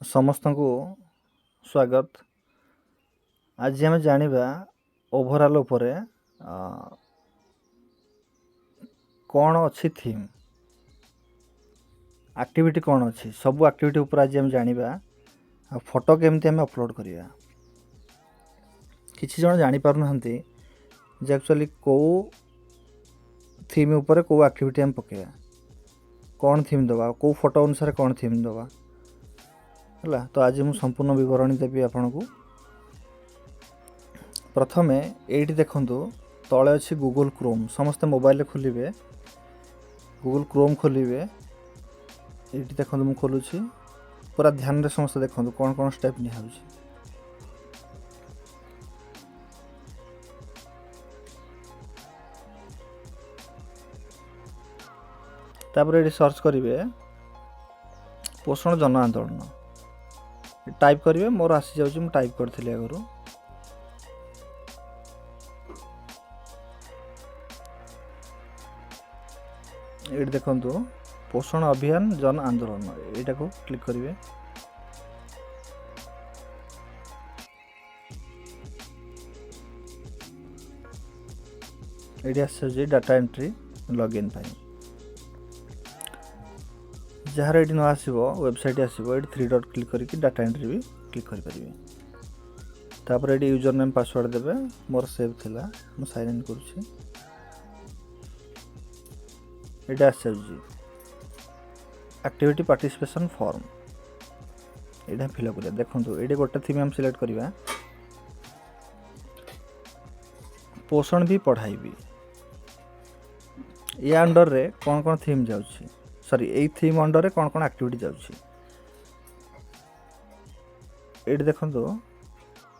समस्त को स्वागत। आज आम जानिबा ओवरऑल उपरे कौन अच्छी थीम एक्टिविटी कौन अच्छी सब एक्टिविटी ऊपर आज आम जानिबा फोटो केमती आम अपलोड करिया। किछि जण जानि पारु नहंती जे एक्चुअली को थीम ऊपर को एक्टिविटी आम पकेया कौन थीम दबा को फोटो अनुसार कौन थीम दबा है। तो आज मुझे संपूर्ण विवरणी देवी आपन को। प्रथमे एटी देखु तले अच्छी गूगल क्रोम समस्त मोबाइल खोलिए गूगल क्रोम खोलिए ये देखो मुझे खोलुची पूरा ध्यान रे समस्त देखो कौन कौन स्टेप निया तापर ये सर्च करेंगे पोषण जन आंदोलन टाइप करेंगे मोर आसी जाऊँ मुझे टाइप करी आगु ये देखु पोषण अभियान जन आंदोलन यहाँ को क्लिक करेंगे। ये आस डाटा एंट्री लॉगिन पाई जार ये न आसो वेबसाइट आसो ये 3 डॉट क्लिक करके डाटा एंट्री भी क्लिक करेंगे। तापर ये यूजर नेम पासवर्ड देवे मोर सेव थिला मु साइन इन करूची। ये आस एक्टिविटी पार्टिसिपेशन फॉर्म ये फिलअप करिया। देखो ये गोटे थीम हम सिलेक्ट करवा पोषण भी पढ़ाई भी ये अंडर रे कौन कौन थीम जाउची सॉरी यही थीम अंडर रे कौन कौन एक्टिविटी जाउची ये देखो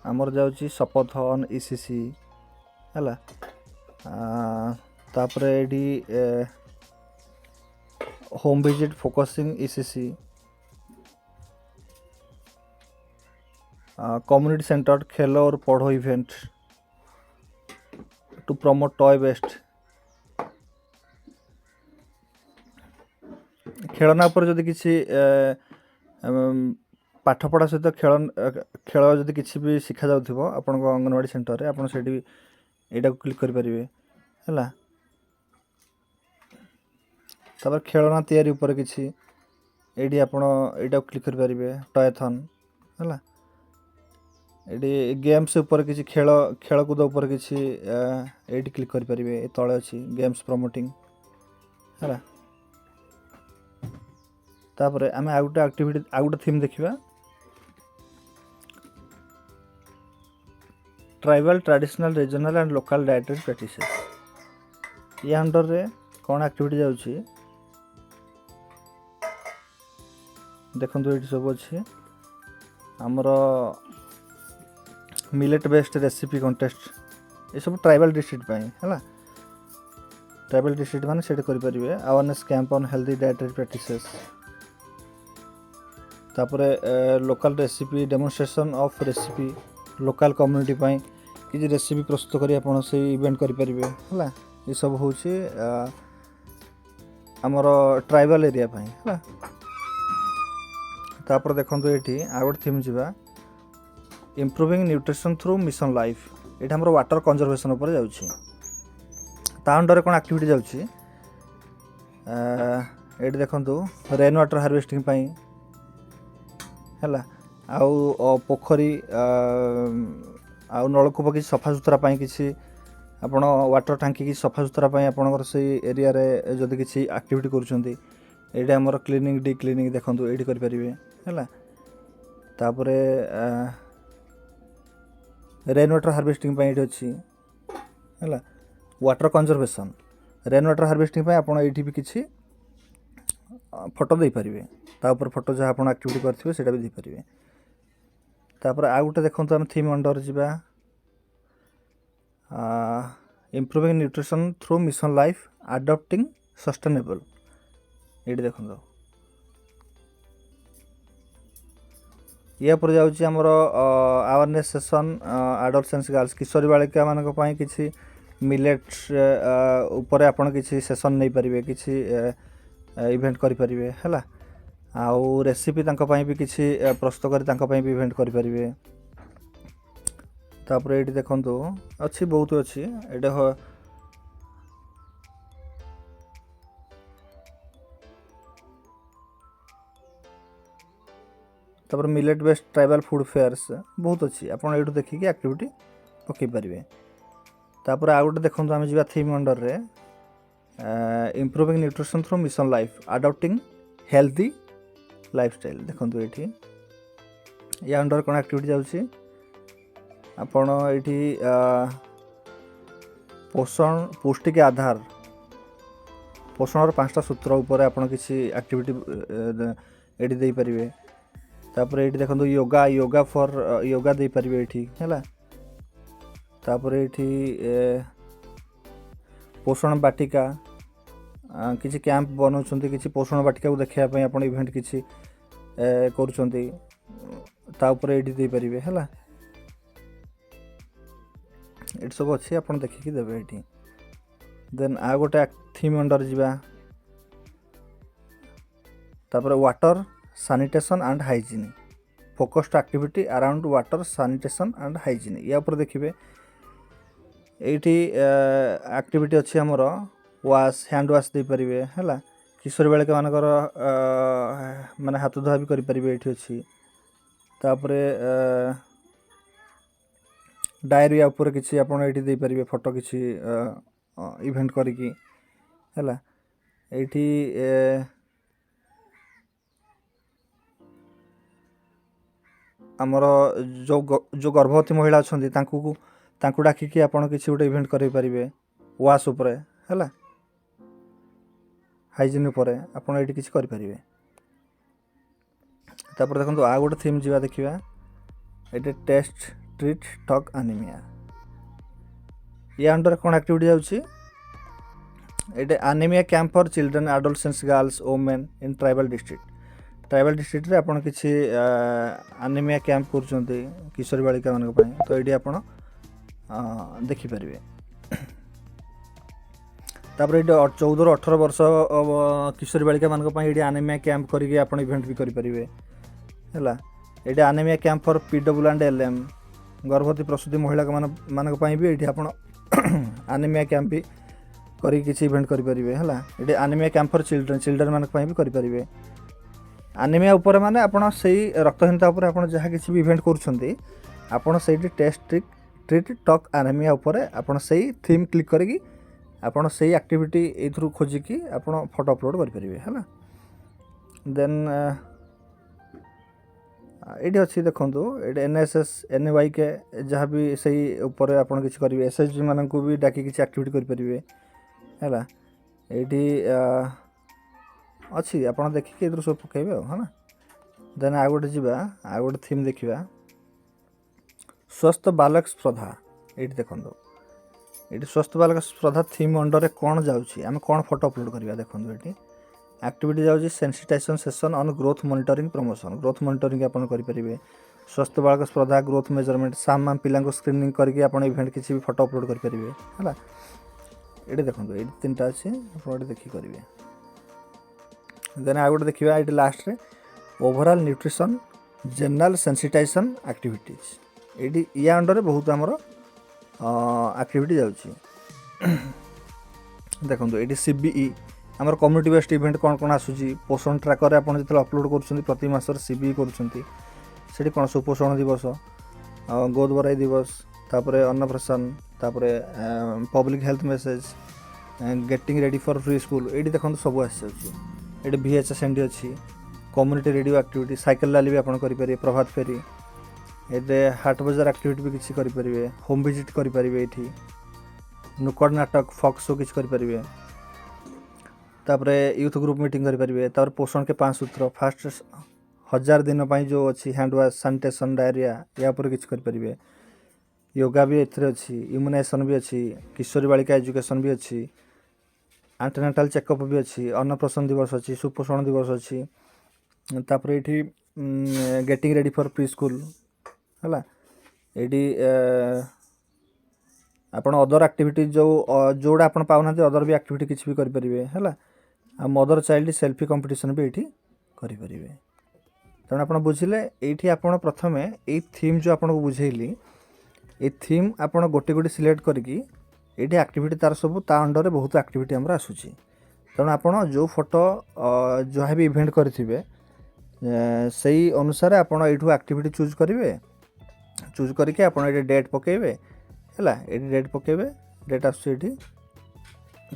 आमर जाउची शपथन ईसीसी है तापर ये home visit focusing ECC community centred खेल और पढ़ो event to promote toy based खेलना पर जदि किसी पाठपढ़ा सहित खेल जदि किसी भी शिखा जाउथिबो आपन अंगनवाड़ी सेंटर रे आपन सेठी एटा को क्लिक करि परिबे हैला। तब खेलना तैयारी ऊपर किसी एडी आपन एटा को क्लिक करि परिबे टॉयथन हैला। एडी गेम्स ऊपर किसी खेल कूद ऊपर किसी एडी क्लिक करि परिबे तळे अछि गेम्स प्रमोटिंग हैला। तापर आम आउटा एक्टिविटी आउटा थीम देखिबा tribal traditional regional and local dietary practices ये अंडर रे कौन एक्टिविटी जाउची देखो ये सब अच्छे आमर मिलेट बेस्ड रेसिपी कंटेस्ट ये सब ट्राइबल डिस्ट्रिक्ट है ट्राइबल डिस्ट्रिक्ट माने सेट करि परिबे awareness camp on healthy dietary practices तापर local recipe demonstration of recipe local community पाई कि रेसिपी प्रस्तुत करी आपण से इवेंट करि परिबे हला। ये सब होची हमर ट्राइबल एरिया पाई हला। तापर देखंतु एठी आउट थीम जिबा improving nutrition through mission life एटा हमर वाटर कंजर्वेशन ऊपर जाउची ता अंडर कोन एक्टिविटी जाउची एठी देखंतु रेन वाटर हार्वेस्टिंग पाई हैला आउ पोखरी आउ नलकूप कि सफा सुतरा पाई किसी आपण वाटर टांकी कि सफा सुतरा पाई आपणकर से एरिया रे जदि किसी एक्टिविटी करूछंती एटा हमर क्लीनिंग डी क्लीनिंग देखंतु एडी करि परिबे हैला। तापरे रेन वाटर हार्वेस्टिंग पाई एटी अछि हैला। Water conservation rain water harvesting पाई आपण एठी भी किसी फोटो दे पारिबे ता ऊपर फोटो जहाँ आप एक्टिविटी करथिबे सेटा भी दे पारिबे। तापर आ गुटे देखंतु हम थीम अंडर जिबा improving nutrition through mission life adopting sustainable ये देखंतु या पर जाउची हमर अवेयरनेस सेशन एडोलसेंस गर्ल्स किशोरी बालिका मानक पई किछि मिलेट्स ऊपर आपण किछि सेशन नै परिबे किछि इवेंट करि परिबे हैला। आउ रेसिपी तांको पई भी किसी प्रस्तुत करी तांको पई भी इवेंट करि परिबे। तापर एठी देखंतु अछि बहुत अछि एडे तापर millet based tribal food fairs बहुत अच्छी आपड़ ये देखिए एक्टिविटी पकई पारे। तापर आ गए देखो आम जा थीम अंडर रे improving nutrition through mission life adopting healthy lifestyle देखो ये या अंडर कौन एक्टिविटी जाऊँगी आपण ये पोषण पौष्टिक आधार पोषण 5टा सूत्र उपर आप किसी एक्टिविटी ये दे पारे। तापर ये देखो योगा योगा फॉर योगा दे पारे ये है। तापर ये पोषण बाटिका किसी कैंप बनाऊँ किसी पोषण बाटिका को देखापी आप इवेंट किसी कर ये दे पारे है। ये सब अच्छी आप देखिकी देवे ये। देन आ गोटे थीम अंडर जा तापर water sanitation and hygiene focused activity around water sanitation and hygiene या ऊपर देखिए ये एक्टिविटी अच्छी आमर वाश हैंड वाश दे पारे है। किशोर बालिका मानकर माने हाथ धुआ भी करें ये अच्छी। तापर डायरिया उपर किसी आप दे पारे फोटो किसी इवेंट करिकी है। ये आमर जो गर्भवती महिला अच्छा डाकिकी आप किसी गोटे इवेंट कर पारे वाश उपर है हाइजीन उपर आप किसी करें। तापर देखो आ गोटे थीम जा देखा ये टेस्ट ट्रीट टॉक एनीमिया या अंडर कौन एक्टिविटी जाऊँगी ये anaemia camp for children adolescents girls women in tribal district रे आपन किसी एनीमिया कैंप कर किशोर बालिका मान तो ये आप देखिपारे। तापर ये 14 ରୁ 18 वर्ष किशोर बालिका मान ये एनीमिया कैंप करके आप इवेंट भी करें है। ये anaemia camp for PW and LM गर्भवती प्रसूति महिला मान भी ये आप एनीमिया कैंप भी करी किसी इवेंट करें है। ये एनीमिया कैंप फॉर चिल्ड्रन मान भी करें। एनीमिया उपर माने आपण से रक्तहीनता उपर आपण जहाँ किसी भी इवेंट कर टेस्ट ट्रीट टॉक एनीमिया उपर आपण से थीम क्लिक करके आपण से एक्टिविटी ये खोजिकी आप फोटो अपलोड करें है। देन ये अच्छी देखो ये NSS NY के जहाँ भी सही उपर आप किसी करेंगे SSG मान को भी डाकी किसी एक्टिविटी करें है। ये अच्छी आप देखिए इधर सब पकेबे है ना। देन आ गोटे आ गोटे थीम देखा स्वस्थ बालक स्पर्धा ये देखो ये स्वस्थ बालक स्पर्धा थीम अंडर कौन जाऊँगी आम कौन फोटो अपलोड करवा देखो ये एक्टिविटी जाऊँगी sensitization session on growth monitoring promotion growth monitoring आप करेंगे। स्वस्थ बालक स्पर्धा ग्रोथ मेजरमेंट साम पिला स्क्रीनिंग करके आप इवेंट किसी भी फोटो अपलोड करेंगे है। ये देखो ये 3टा अच्छे आप देखिए करेंगे। देन आ गोटे देखा ये लास्ट रे overall nutrition general sensitization activities ये या अंडर बहुत आमर एक्टिविटी जाऊँगी। देखो ये CBE आमर कम्युनिटी बेस्ड इवेंट कौन कौन आसूँ पोषण ट्रैकर आप जो अपलोड कर प्रति मासर CBE कर कौन सुपोषण दिवस गोद बराई दिवस तापर अन्नप्राशन तापर public health message getting ready for free school ये देखो सब आसी ये VHSND अच्छी community radio activity cycle rally भी आप करेंगे प्रभात फेरी ये हाट बजार एक्टिविटी भी किसी करेंगे होम विजिट करेंगे ये नुक्कड़ नाटक फॉक शो किसी करेंगे। तापर यूथ ग्रुप मीटिंग करेंगे। तापर पोषण के 5 सूत्र फास्ट 1000 दिन जो अच्छी हैंड वाश सैनिटेशन डायरिया या किसी करेंगे। योगा भी एथरे अच्छी इम्यूनाइजेशन भी अच्छी किशोरी बालिका एजुकेशन भी अच्छी एंटीनेटाल चेकअप भी अच्छी अन्नप्राशन दिवस अच्छी सुपोषण दिवस अच्छी। तापर ये getting ready for pre school है। ये आपण अदर एक्टिविटी जोड़ा आप पाऊना अदर भी एक्टिविटी किसी भी करेंगे है। मदर चाइल्ड सेल्फी कंपटीशन भी ये କରିପାରିବେ। ତେଣୁ ଆପଣ ବୁଝିଲେ ଏଇଠି ଆପଣ ପ୍ରଥମେ ଏଇ ଥିମ୍ ଯେଉଁ ଆପଣଙ୍କୁ ବୁଝେଇଲି ଏ ଥିମ୍ ଆପଣ ଗୋଟେ ଗୋଟେ ସିଲେକ୍ଟ କରିକି ଏଇଠି ଆକ୍ଟିଭିଟି ତାର ସବୁ ତା ଅଣ୍ଡରରେ ବହୁତ ଆକ୍ଟିଭିଟି ଆମର ଆସୁଛି। ତେଣୁ ଆପଣ ଯେଉଁ ଫଟୋ ଯାହା ବି ଇଭେଣ୍ଟ କରିଥିବେ ସେଇ ଅନୁସାରେ ଆପଣ ଏଇଠୁ ଆକ୍ଟିଭିଟି ଚୁଜ୍ କରିବେ। ଚୁଜ୍ କରିକି ଆପଣ ଏଠି ଡେଟ୍ ପକାଇବେ ହେଲା। ଏଠି ଡେଟ୍ ପକାଇବେ, ଡେଟ୍ ଆସୁଛି ଏଠି।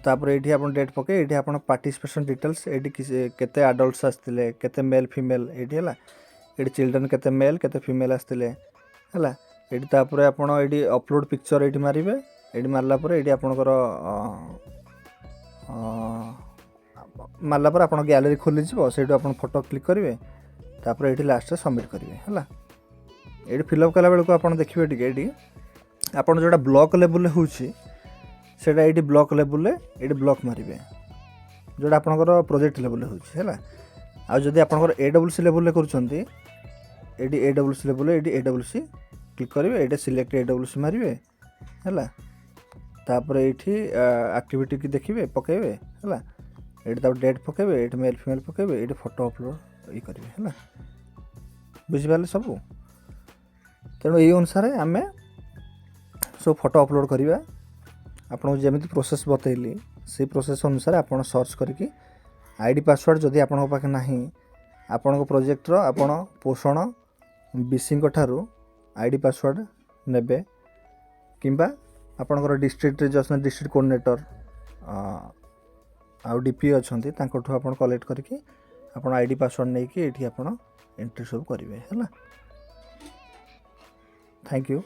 ତାପରେ ଏଇଠି ଆପଣ ଡେଟ୍ ପକାଇ ଏଇଠି ଆପଣ ପାର୍ଟିସିପେସନ୍ ଡିଟେଲ୍ସ ଏଇଠି କେତେ ଆଡଲ୍ଟସ୍ ଆସିଥିଲେ, କେତେ ମେଲ୍ ଫିମେଲ୍ ଏଇଠି ହେଲା। ଏଇଠି ଚିଲଡ୍ରେନ୍ କେତେ ମେଲ୍ କେତେ ଫିମେଲ୍ ଆସିଥିଲେ ହେଲା। ଏଇଠି ତାପରେ ଆପଣ ଏଇଠି ଅପଲୋଡ଼ ପିକ୍ଚର ଏଇଠି ମାରିବେ। ଏଇଠି ମାରିଲା ପରେ ଏଇଠି ଆପଣଙ୍କର ମାରିଲା ପରେ ଆପଣ ଗ୍ୟାଲେରୀ ଖୋଲିଯିବ। ସେଇଠୁ ଆପଣ ଫଟୋ କ୍ଲିକ୍ କରିବେ, ତାପରେ ଏଇଠି ଲାଷ୍ଟରେ ସବମିଟ୍ କରିବେ ହେଲା। ଏଇଠି ଫିଲ୍ଅପ୍ କଲା ବେଳକୁ ଆପଣ ଦେଖିବେ ଟିକେ ଏଇଠି ଆପଣ ଯେଉଁଟା ବ୍ଲକ୍ ଲେବୁଲ୍ରେ ହେଉଛି ସେଇଟା ଏଇଠି ବ୍ଲକ୍ ଲେବୁଲ୍ରେ ଏଇଠି ବ୍ଲକ୍ ମାରିବେ, ଯେଉଁଟା ଆପଣଙ୍କର ପ୍ରୋଜେକ୍ଟ ଲେବୁଲ୍ରେ ହେଉଛି ହେଲା। ଆଉ ଯଦି ଆପଣଙ୍କର AWC ଲେବୁଲ୍ରେ କରୁଛନ୍ତି ଏଇଠି AWC ଲେବୁଲ୍ରେ ଏଇଠି AWC କ୍ଲିକ୍ କରିବେ, ଏଇଠି ସିଲେକ୍ଟ AWC ମାରିବେ ହେଲା। ତାପରେ ଏଇଠି ଆକ୍ଟିଭିଟି କି ଦେଖିବେ ପକାଇବେ ହେଲା। ଏଇଠି ତାପରେ ଡେଟ୍ ପକାଇବେ, ଏଇଠି ମେଲ୍ ଫିମେଲ୍ ପକାଇବେ, ଏଇଠି ଫଟୋ ଅପଲୋଡ଼ କରିବେ ହେଲା। ବୁଝିପାରିଲେ ସବୁ? ତେଣୁ ଏଇ ଅନୁସାରେ ଆମେ ସବୁ ଫଟୋ ଅପଲୋଡ଼ କରିବା। ଆପଣଙ୍କୁ ଯେମିତି ପ୍ରୋସେସ୍ ବତେଇଲି ସେଇ ପ୍ରୋସେସ୍ ଅନୁସାରେ ଆପଣ ସର୍ଚ୍ଚ କରିକି ID ପାସୱାର୍ଡ଼ ଯଦି ଆପଣଙ୍କ ପାଖେ ନାହିଁ ଆପଣଙ୍କ ପ୍ରୋଜେକ୍ଟର ଆପଣ ପୋଷଣ BCଙ୍କ ଠାରୁ ID ପାସୱାର୍ଡ଼ ନେବେ, କିମ୍ବା ଆପଣଙ୍କର ଡିଷ୍ଟ୍ରିକ୍ଟରେ ଯେଉଁ ଅଛନ୍ତି ଡିଷ୍ଟ୍ରିକ୍ଟ କୋଅର୍ଡ଼ିନେଟର ଆଉ DP ଅଛନ୍ତି ତାଙ୍କଠୁ ଆପଣ କଲେକ୍ଟ କରିକି ଆପଣ ID ପାସୱାର୍ଡ଼ ନେଇକି ଏଇଠି ଆପଣ ଏଣ୍ଟ୍ରି ସବୁ କରିବେ ହେଲା। Thank you.